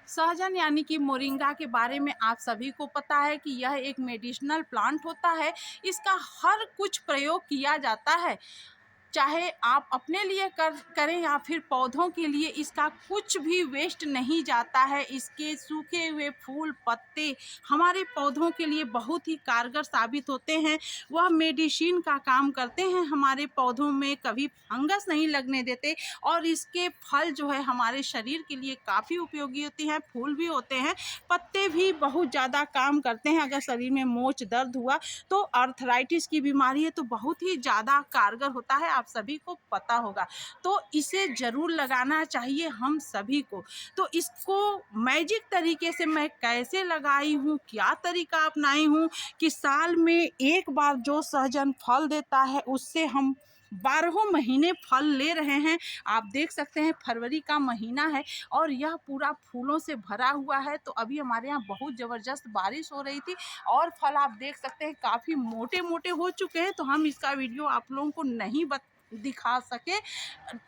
सहजन यानी कि मोरिंगा के बारे में आप सभी को पता है कि यह एक मेडिसिनल प्लांट होता है। इसका हर कुछ प्रयोग किया जाता है, चाहे आप अपने लिए करें या फिर पौधों के लिए। इसका कुछ भी वेस्ट नहीं जाता है। इसके सूखे हुए फूल पत्ते हमारे पौधों के लिए बहुत ही कारगर साबित होते हैं। वह मेडिसिन का काम करते हैं, हमारे पौधों में कभी फंगस नहीं लगने देते। और इसके फल जो है हमारे शरीर के लिए काफ़ी उपयोगी होते हैं, फूल भी होते हैं, पत्ते भी बहुत ज़्यादा काम करते हैं। अगर शरीर में मोच दर्द हुआ तो अर्थराइटिस की बीमारी है तो बहुत ही ज़्यादा कारगर होता है, आप सभी को पता होगा। तो इसे ज़रूर लगाना चाहिए हम सभी को। तो इसको मैजिक तरीके से मैं कैसे लगाई हूँ, क्या तरीका अपनाई हूँ कि साल में एक बार जो सहजन फल देता है उससे हम 12 महीने फल ले रहे हैं। आप देख सकते हैं फरवरी का महीना है और यह पूरा फूलों से भरा हुआ है। तो अभी हमारे यहाँ बहुत ज़बरदस्त बारिश हो रही थी और फल आप देख सकते हैं काफ़ी मोटे मोटे हो चुके हैं। तो हम इसका वीडियो आप लोगों को नहीं दिखा सके,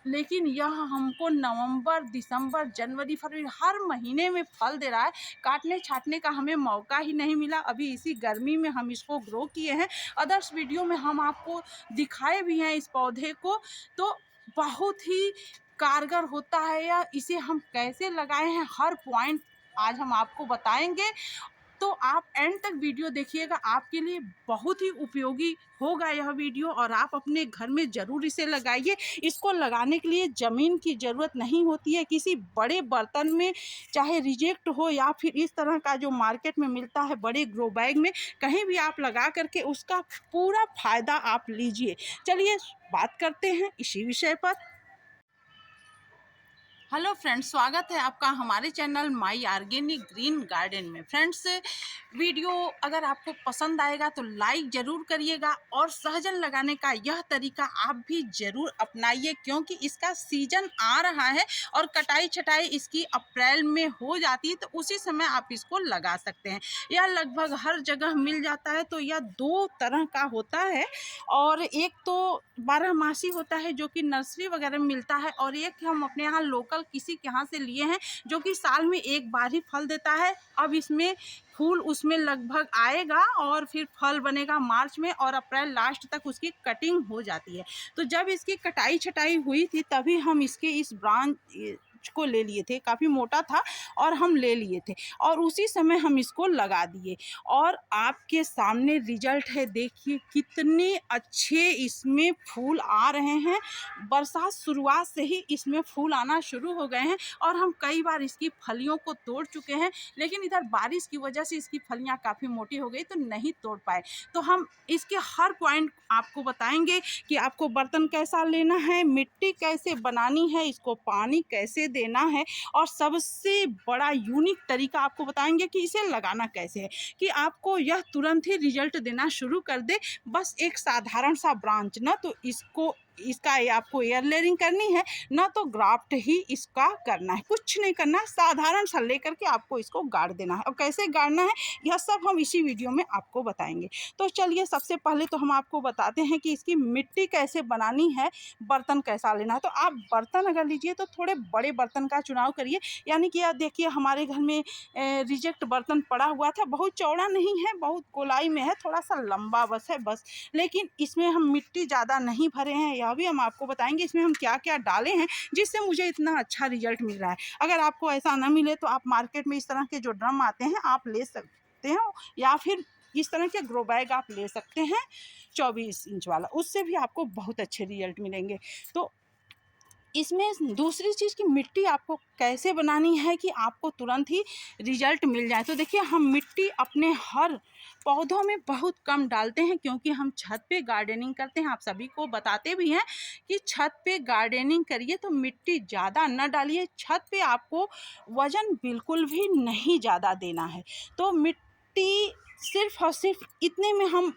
लेकिन यह हमको नवंबर, दिसंबर, जनवरी, फरवरी हर महीने में फल दे रहा है। काटने छाटने का हमें मौका ही नहीं मिला। अभी इसी गर्मी में हम इसको ग्रो किए हैं। अदर्स वीडियो में हम आपको दिखाए भी हैं इस पौधे को। तो बहुत ही कारगर होता है या इसे हम कैसे लगाए हैं, हर पॉइंट आज हम आपको बताएंगे। तो आप एंड तक वीडियो देखिएगा, आपके लिए बहुत ही उपयोगी होगा यह वीडियो और आप अपने घर में ज़रूर इसे लगाइए। इसको लगाने के लिए ज़मीन की ज़रूरत नहीं होती है। किसी बड़े बर्तन में, चाहे रिजेक्ट हो या फिर इस तरह का जो मार्केट में मिलता है बड़े ग्रो बैग में, कहीं भी आप लगा करके उसका पूरा फ़ायदा आप लीजिए। चलिए बात करते हैं इसी विषय पर। हेलो फ्रेंड्स, स्वागत है आपका हमारे channel my organic green garden में। फ्रेंड्स, वीडियो अगर आपको पसंद आएगा तो लाइक ज़रूर करिएगा और सहजन लगाने का यह तरीका आप भी ज़रूर अपनाइए, क्योंकि इसका सीजन आ रहा है और कटाई छटाई इसकी अप्रैल में हो जाती है। तो उसी समय आप इसको लगा सकते हैं। यह लगभग हर जगह मिल जाता है। तो यह दो तरह का होता है, और एक तो बारहमासी होता है जो कि नर्सरी वगैरह में मिलता है, और एक हम अपने यहाँ लोकल किसी के यहाँ से लिए हैं जो कि साल में एक बार ही फल देता है। अब इसमें फूल उसमें लगभग आएगा और फिर फल बनेगा मार्च में, और अप्रैल लास्ट तक उसकी कटिंग हो जाती है। तो जब इसकी कटाई छटाई हुई थी तभी हम इसके इस ब्रांच को ले लिए थे। काफ़ी मोटा था और हम ले लिए थे और उसी समय हम इसको लगा दिए और आपके सामने रिजल्ट है। देखिए कितने अच्छे इसमें फूल आ रहे हैं। बरसात शुरुआत से ही इसमें फूल आना शुरू हो गए हैं और हम कई बार इसकी फलियों को तोड़ चुके हैं, लेकिन इधर बारिश की वजह से इसकी फलियां काफ़ी मोटी हो गई तो नहीं तोड़ पाए। तो हम इसके हर पॉइंट आपको बताएंगे कि आपको बर्तन कैसा लेना है, मिट्टी कैसे बनानी है, इसको पानी कैसे देना है, और सबसे बड़ा यूनिक तरीका आपको बताएंगे कि इसे लगाना कैसे है कि आपको यह तुरंत ही रिजल्ट देना शुरू कर दे। बस एक साधारण सा ब्रांच, ना तो इसका आपको एयर लेयरिंग करनी है, ना तो ग्राफ्ट ही इसका करना है, कुछ नहीं करना है। साधारण सा लेकर के आपको इसको गाड़ देना है, और कैसे गाड़ना है यह सब हम इसी वीडियो में आपको बताएंगे। तो चलिए सबसे पहले तो हम आपको बताते हैं कि इसकी मिट्टी कैसे बनानी है, बर्तन कैसा लेना है। तो आप बर्तन अगर लीजिए तो थोड़े बड़े बर्तन का चुनाव करिए। यानी कि आप देखिए हमारे घर में रिजेक्ट बर्तन पड़ा हुआ था, बहुत चौड़ा नहीं है, बहुत गोलाई में है, थोड़ा सा लंबा बस है बस। लेकिन इसमें हम मिट्टी ज़्यादा नहीं भरे हैं, यह भी हम आपको बताएंगे इसमें हम क्या क्या डाले हैं जिससे मुझे इतना अच्छा रिजल्ट मिल रहा है। अगर आपको ऐसा ना मिले तो आप मार्केट में इस तरह के जो ड्रम आते हैं आप ले सकते हैं, या फिर इस तरह के ग्रो बैग आप ले सकते हैं 24 इंच वाला, उससे भी आपको बहुत अच्छे रिजल्ट मिलेंगे। तो इसमें दूसरी चीज़ की मिट्टी आपको कैसे बनानी है कि आपको तुरंत ही रिजल्ट मिल जाए। तो देखिए हम मिट्टी अपने हर पौधों में बहुत कम डालते हैं, क्योंकि हम छत पे गार्डनिंग करते हैं। आप सभी को बताते भी हैं कि छत पे गार्डनिंग करिए तो मिट्टी ज़्यादा न डालिए। छत पे आपको वज़न बिल्कुल भी नहीं ज़्यादा देना है। तो मिट्टी सिर्फ और सिर्फ इतने में हम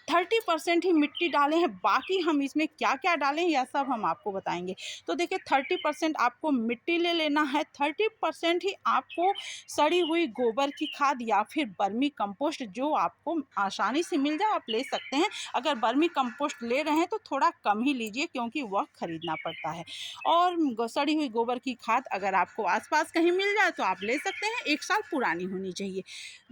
30% ही मिट्टी डाले हैं, बाकी हम इसमें क्या क्या डालें यह सब हम आपको बताएंगे। तो देखिए 30% आपको मिट्टी ले लेना है, 30% ही आपको सड़ी हुई गोबर की खाद या फिर वर्मी कंपोस्ट जो आपको आसानी से मिल जाए आप ले सकते हैं। अगर वर्मी कंपोस्ट ले रहे हैं तो थोड़ा कम ही लीजिए क्योंकि वह खरीदना पड़ता है। और सड़ी हुई गोबर की खाद अगर आपको आसपास कहीं मिल जाए तो आप ले सकते हैं, 1 साल पुरानी होनी चाहिए।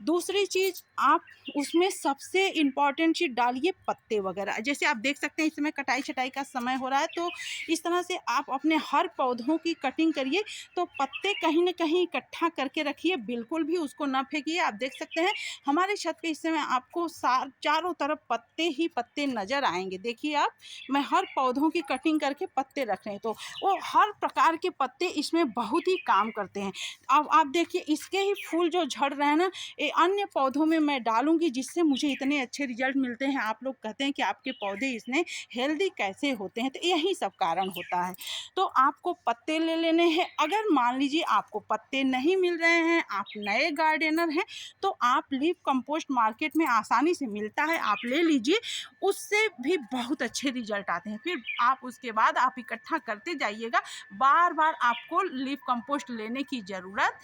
दूसरी चीज़ आप उसमें सबसे इम्पॉर्टेंट चीज़ डालिए पत्ते वगैरह। जैसे आप देख सकते हैं इस समय कटाई छटाई का समय हो रहा है, तो इस तरह से आप अपने हर पौधों की कटिंग करिए। तो पत्ते कहीं न कहीं इकट्ठा करके रखिए, बिल्कुल भी उसको ना फेंकिए। आप देख सकते हैं हमारे छत पे इस समय आपको चारों तरफ पत्ते ही पत्ते नज़र आएँगे। देखिए आप, मैं हर पौधों की कटिंग करके पत्ते रख रहे हैं, तो वो हर प्रकार के पत्ते इसमें बहुत ही काम करते हैं। अब आप देखिए इसके ही फूल जो झड़ रहे हैं ना, ये अन्य पौधों में मैं डालूँगी जिससे मुझे इतने अच्छे रिजल्ट मिलते हैं। आप लोग कहते हैं कि आपके पौधे इतने हेल्दी कैसे होते हैं, तो यही सब कारण होता है। तो आपको पत्ते ले लेने हैं। अगर मान लीजिए आपको पत्ते नहीं मिल रहे हैं, आप नए गार्डनर हैं, तो आप लीफ कंपोस्ट मार्केट में आसानी से मिलता है, आप ले लीजिए, उससे भी बहुत अच्छे रिजल्ट आते हैं। फिर आप उसके बाद आप इकट्ठा करते जाइएगा, बार बार आपको लीफ कंपोस्ट लेने की ज़रूरत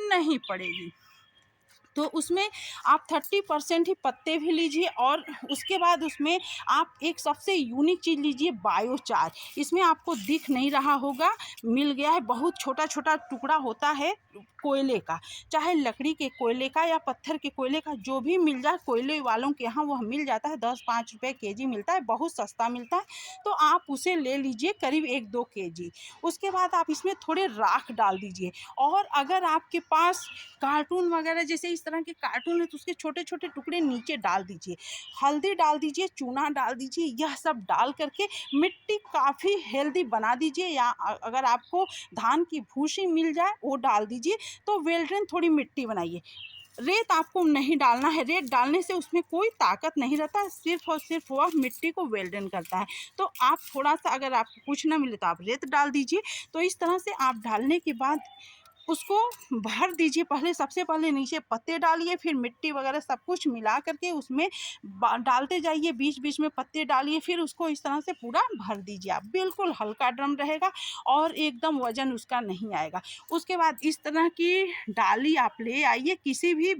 नहीं पड़ेगी। तो उसमें आप 30% ही पत्ते भी लीजिए और उसके बाद उसमें आप एक सबसे यूनिक चीज़ लीजिए, बायोचार। इसमें आपको दिख नहीं रहा होगा, मिल गया है, बहुत छोटा छोटा टुकड़ा होता है कोयले का, चाहे लकड़ी के कोयले का या पत्थर के कोयले का, जो भी मिल जाए, कोयले वालों के यहाँ वह मिल जाता है। 10-5 रुपये केजी मिलता है, बहुत सस्ता मिलता है। तो आप उसे ले लीजिए, करीब 1-2 केजी। उसके बाद आप इसमें थोड़े राख डाल दीजिए। और अगर आपके पास कार्टून वगैरह, जैसे इस तरह के कार्टून है, तो उसके छोटे छोटे टुकड़े नीचे डाल दीजिए। हल्दी डाल दीजिए, चूना डाल दीजिए, यह सब डाल करके मिट्टी काफ़ी हेल्दी बना दीजिए। या अगर आपको धान की भूसी मिल जाए वो डाल दीजिए। तो वेल ड्रेन थोड़ी मिट्टी बनाइए। रेत आपको नहीं डालना है, रेत डालने से उसमें कोई ताकत नहीं रहता है, सिर्फ और सिर्फ वह मिट्टी को वेल ड्रेन करता है। तो आप थोड़ा सा, अगर आपको कुछ ना मिले तो आप रेत डाल दीजिए। तो इस तरह से आप डालने के बाद उसको भर दीजिए। पहले, सबसे पहले नीचे पत्ते डालिए, फिर मिट्टी वगैरह सब कुछ मिला करके उसमें डालते जाइए, बीच बीच में पत्ते डालिए, फिर उसको इस तरह से पूरा भर दीजिए। आप बिल्कुल हल्का ड्रम रहेगा और एकदम वजन उसका नहीं आएगा। उसके बाद इस तरह की डाली आप ले आइए, किसी भी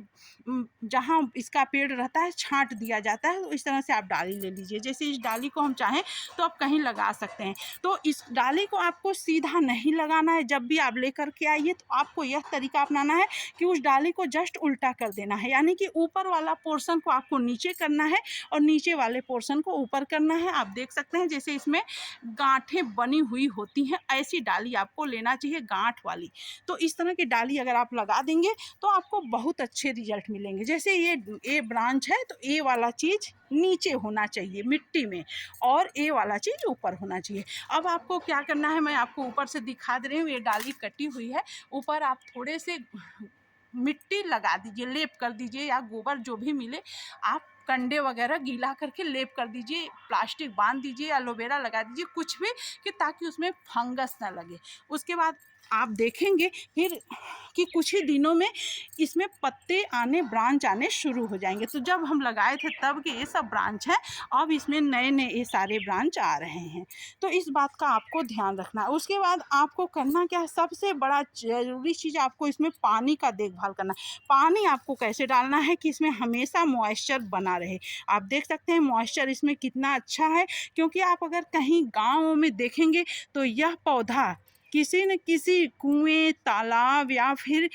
जहाँ इसका पेड़ रहता है छांट दिया जाता है, तो इस तरह से आप डाली ले लीजिए। जैसे इस डाली को हम चाहें तो आप कहीं लगा सकते हैं। तो इस डाली को आपको सीधा नहीं लगाना है, जब भी आप लेकर के आइए तो आपको यह तरीका अपनाना है कि उस डाली को जस्ट उल्टा कर देना है, यानी कि ऊपर वाला पोर्शन को आपको नीचे करना है और नीचे वाले पोर्शन को ऊपर करना है। आप देख सकते हैं जैसे इसमें गांठें बनी हुई होती हैं, ऐसी डाली आपको लेना चाहिए, गांठ वाली। तो इस तरह की डाली अगर आप लगा देंगे तो आपको बहुत अच्छे रिजल्ट मिलेंगे। जैसे ये ए ब्रांच है, तो ए वाला चीज़ नीचे होना चाहिए मिट्टी में और ए वाला चीज़ ऊपर होना चाहिए। अब आपको क्या करना है, मैं आपको ऊपर से दिखा दे रही हूँ। ये डाली कटी हुई है, ऊपर आप थोड़े से मिट्टी लगा दीजिए, लेप कर दीजिए, या गोबर जो भी मिले आप कंडे वगैरह गीला करके लेप कर दीजिए, प्लास्टिक बांध दीजिए, एलोवेरा लगा दीजिए, कुछ भी, कि ताकि उसमें फंगस ना लगे। उसके बाद आप देखेंगे फिर कि कुछ ही दिनों में इसमें पत्ते आने, ब्रांच आने शुरू हो जाएंगे। तो जब हम लगाए थे तब के ये सब ब्रांच है, अब इसमें नए नए ये सारे ब्रांच आ रहे हैं। तो इस बात का आपको ध्यान रखना है। उसके बाद आपको करना क्या है, सबसे बड़ा ज़रूरी चीज़ आपको इसमें पानी का देखभाल करना है। पानी आपको कैसे डालना है कि इसमें हमेशा मॉइस्चर बना रहे। आप देख सकते हैं मॉइस्चर इसमें कितना अच्छा है, क्योंकि आप अगर कहीं गाँव में देखेंगे तो यह पौधा किसी न किसी कुएं, तालाब या फिर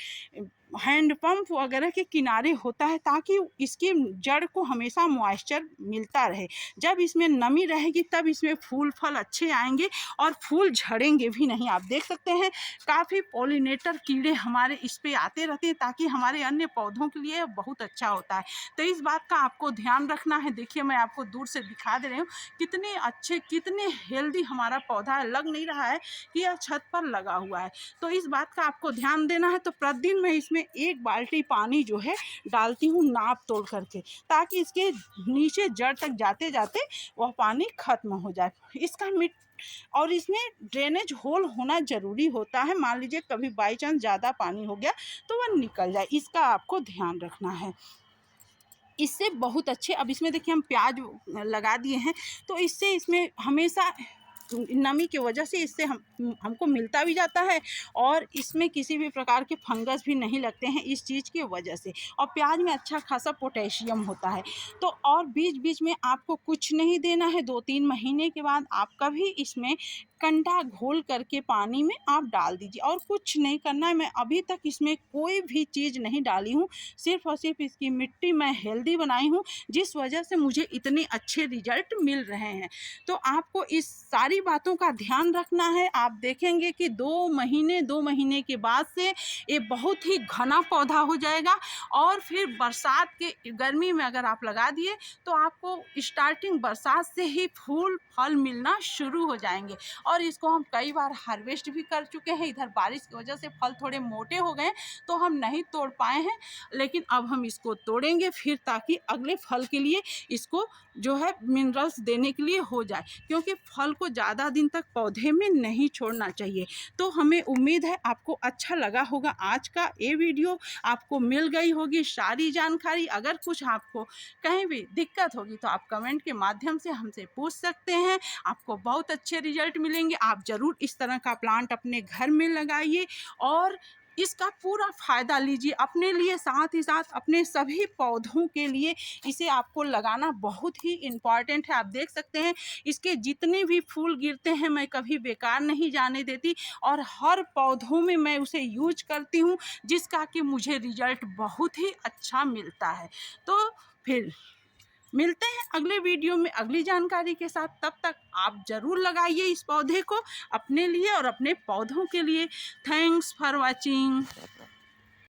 हैंडपंप वगैरह के किनारे होता है, ताकि इसकी जड़ को हमेशा मॉइस्चर मिलता रहे। जब इसमें नमी रहेगी तब इसमें फूल फल अच्छे आएंगे और फूल झड़ेंगे भी नहीं। आप देख सकते हैं काफ़ी पॉलिनेटर कीड़े हमारे इस पे आते रहते हैं, ताकि हमारे अन्य पौधों के लिए बहुत अच्छा होता है। तो इस बात का आपको ध्यान रखना है। देखिए मैं आपको दूर से दिखा दे रही हूँ कितने अच्छे, कितने हेल्दी हमारा पौधा है। लग नहीं रहा है कि यह छत पर लगा हुआ है। तो इस बात का आपको ध्यान देना है। तो प्रतिदिन मैं इसमें 1 बाल्टी पानी जो है डालती हूँ नाप तोल करके, ताकि इसके नीचे जड़ तक जाते जाते वह पानी खत्म हो जाए। इसका और इसमें ड्रेनेज होल होना ज़रूरी होता है। मान लीजिए कभी बाई चांस ज़्यादा पानी हो गया तो वह निकल जाए, इसका आपको ध्यान रखना है। इससे बहुत अच्छे। अब इसमें देखिए हम प्याज लगा दिए हैं, तो इससे इसमें हमेशा नमी की वजह से इससे हमको मिलता भी जाता है, और इसमें किसी भी प्रकार के फंगस भी नहीं लगते हैं इस चीज़ की वजह से। और प्याज में अच्छा खासा पोटेशियम होता है। तो और बीच बीच में आपको कुछ नहीं देना है। 2-3 महीने के बाद आप कभी इसमें कंडा घोल करके पानी में आप डाल दीजिए, और कुछ नहीं करना है। मैं अभी तक इसमें कोई भी चीज़ नहीं डाली हूँ, सिर्फ और सिर्फ इसकी मिट्टी मैं हेल्दी बनाई हूँ, जिस वजह से मुझे इतने अच्छे रिजल्ट मिल रहे हैं। तो आपको इस सारी बातों का ध्यान रखना है। आप देखेंगे कि 2 महीने के बाद से ये बहुत ही घना पौधा हो जाएगा, और फिर बरसात के गर्मी में अगर आप लगा दिए तो आपको स्टार्टिंग बरसात से ही फूल फल मिलना शुरू हो जाएंगे। और इसको हम कई बार हार्वेस्ट भी कर चुके हैं। इधर बारिश की वजह से फल थोड़े मोटे हो गए तो हम नहीं तोड़ पाए हैं, लेकिन अब हम इसको तोड़ेंगे फिर, ताकि अगले फल के लिए इसको जो है मिनरल्स देने के लिए हो जाए, क्योंकि फल को ज़्यादा दिन तक पौधे में नहीं छोड़ना चाहिए। तो हमें उम्मीद है आपको अच्छा लगा होगा आज का ये वीडियो, आपको मिल गई होगी सारी जानकारी। अगर कुछ आपको कहीं भी दिक्कत होगी तो आप कमेंट के माध्यम से हमसे पूछ सकते हैं। आपको बहुत अच्छे रिजल्ट मिलेंगे। आप ज़रूर इस तरह का प्लांट अपने घर में लगाइए और इसका पूरा फ़ायदा लीजिए अपने लिए, साथ ही साथ अपने सभी पौधों के लिए। इसे आपको लगाना बहुत ही इम्पॉर्टेंट है। आप देख सकते हैं इसके जितने भी फूल गिरते हैं मैं कभी बेकार नहीं जाने देती, और हर पौधों में मैं उसे यूज करती हूँ, जिसका कि मुझे रिजल्ट बहुत ही अच्छा मिलता है। तो फिर मिलते हैं अगले वीडियो में अगली जानकारी के साथ। तब तक आप ज़रूर लगाइए इस पौधे को अपने लिए और अपने पौधों के लिए। Thanks for watching.